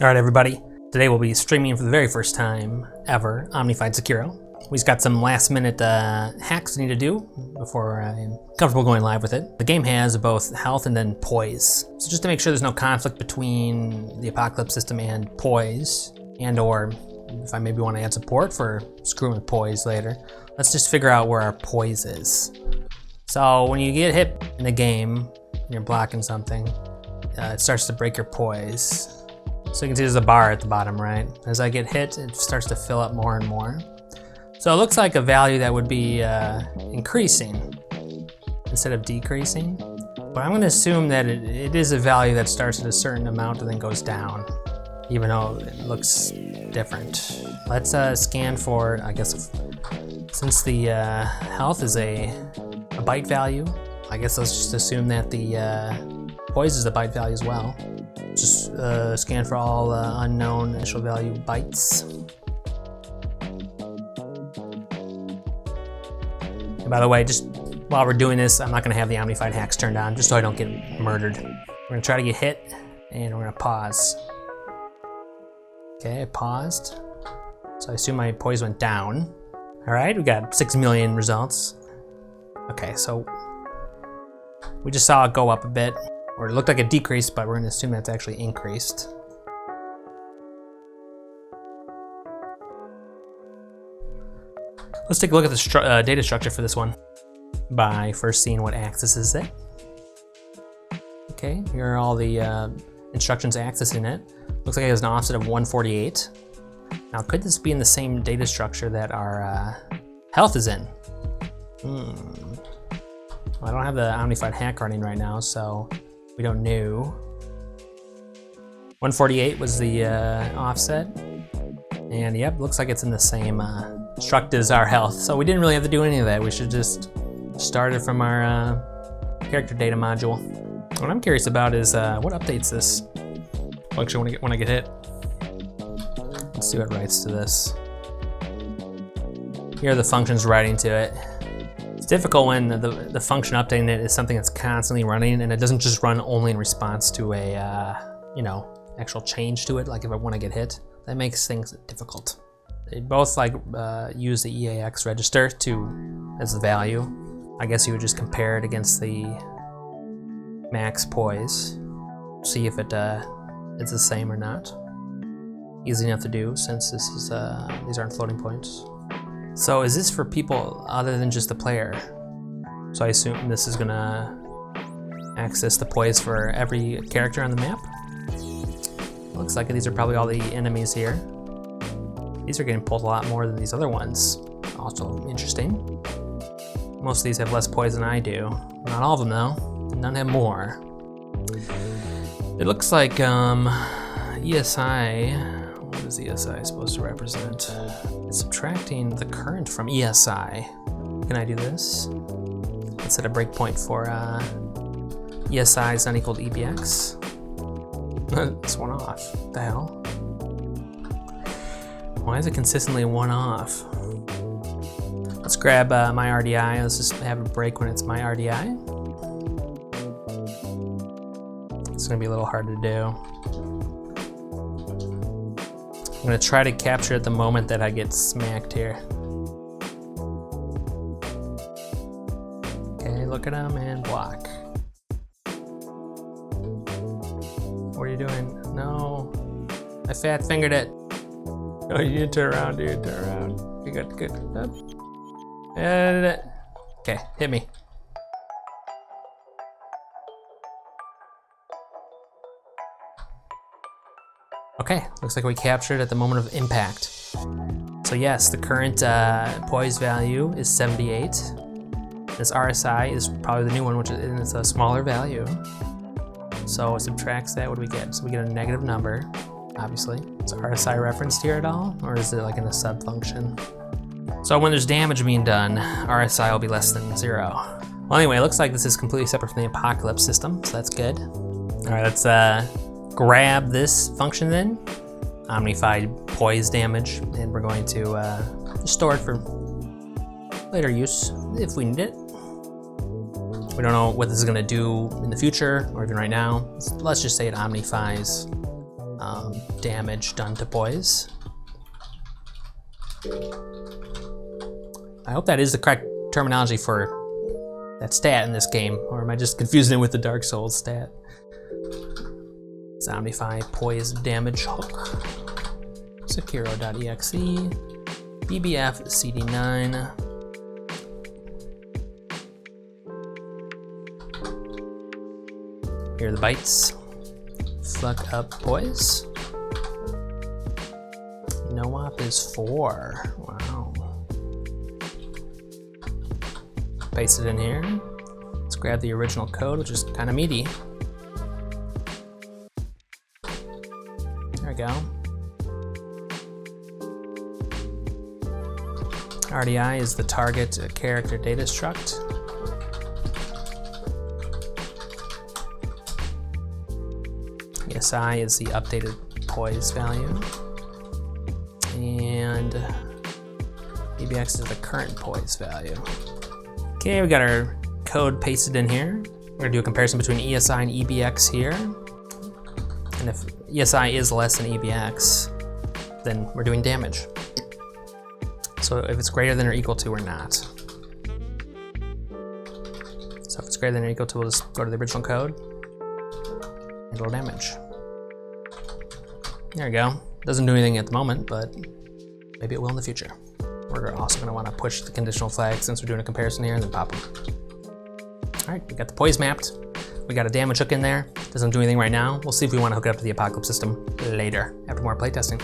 Alright everybody, today we'll be streaming for the very first time ever Omnified Sekiro. We've got some last minute hacks we need to do before I'm comfortable going live with it. The game has both health and then poise. So just to make sure there's no conflict between the apocalypse system and poise, and or if I maybe want to add support for screwing with poise later, let's just figure out where our poise is. So when you get hit in the game and you're blocking something, it starts to break your poise. So you can see there's a bar at the bottom, right? As I get hit, it starts to fill up more and more. So it looks like a value that would be increasing instead of decreasing. But I'm gonna assume that it is a value that starts at a certain amount and then goes down, even though it looks different. Let's scan for, I guess, since the health is a byte value, I guess let's just assume that the poise is a byte value as well. Just scan for all unknown initial value bytes. And by the way, just while we're doing this, I'm not gonna have the Omnified hacks turned on, just so I don't get murdered. We're gonna try to get hit, and we're gonna pause. Okay, I paused. So I assume my poise went down. All right, we got 6 million results. Okay, so we just saw it go up a bit. Or it looked like it decreased, but we're gonna assume that's actually increased. Let's take a look at the data structure for this one by first seeing what axis is it. Okay, here are all the instructions axis in it. Looks like it has an offset of 148. Now, could this be in the same data structure that our health is in? Well, I don't have the Omnified hack running right now, so we don't know. 148 was the offset. And yep, looks like it's in the same struct as our health. So we didn't really have to do any of that. We should just start it from our character data module. What I'm curious about is what updates this function when I get hit. Let's see what writes to this. Here are the functions writing to it. It's difficult when the function updating it is something that's constantly running and it doesn't just run only in response to a actual change to it, like if I want to get hit. That makes things difficult. They both use the EAX register as the value. I guess you would just compare it against the max poise, see if it's the same or not. Easy enough to do since this is these aren't floating points. So is this for people other than just the player? So I assume this is gonna access the poise for every character on the map. Looks like these are probably all the enemies here. These are getting pulled a lot more than these other ones. Also interesting. Most of these have less poise than I do. Not all of them though. None have more. It looks like ESI. What is ESI supposed to represent? It's subtracting the current from ESI. Can I do this? Let's set a breakpoint for ESI is not equal to EBX. It's one off. What the hell? Why is it consistently one off? Let's grab my RDI. Let's just have a break when it's my RDI. It's gonna be a little hard to do. I'm gonna try to capture at the moment that I get smacked here. Okay, look at him and block. What are you doing? No, I fat fingered it. Oh, you didn't turn around, dude. Turn around. Okay, good, good. Up. And okay, hit me. Okay, looks like we captured at the moment of impact. So yes, the current poise value is 78. This RSI is probably the new one, which is a smaller value. So it subtracts that, what do we get? So we get a negative number, obviously. Is RSI referenced here at all? Or is it like in a sub function? So when there's damage being done, RSI will be less than 0. Well anyway, it looks like this is completely separate from the apocalypse system, so that's good. All right, let's grab this function then, Omnified poise damage, and we're going to store it for later use if we need it. We don't know what this is gonna do in the future or even right now. Let's just say it omnifies damage done to poise. I hope that is the correct terminology for that stat in this game, or am I just confusing it with the Dark Souls stat? It's Omnify poise damage hook. Sekiro.exe. BBF CD9. Here are the bites. Fuck up poise. No-op is 4. Wow. Paste it in here. Let's grab the original code, which is kind of meaty. There we go. RDI is the target character data struct. ESI is the updated poise value. And EBX is the current poise value. Okay, we got our code pasted in here. We're gonna do a comparison between ESI and EBX here. And if ESI is less than EBX, then we're doing damage. So if it's greater than or equal to, we're not. So if it's greater than or equal to, we'll just go to the original code and roll damage. There we go. Doesn't do anything at the moment, but maybe it will in the future. We're also gonna wanna push the conditional flag since we're doing a comparison here and then pop them. All right, we got the poise mapped. We got a damage hook in there. Doesn't do anything right now. We'll see if we wanna hook it up to the apocalypse system later after more playtesting.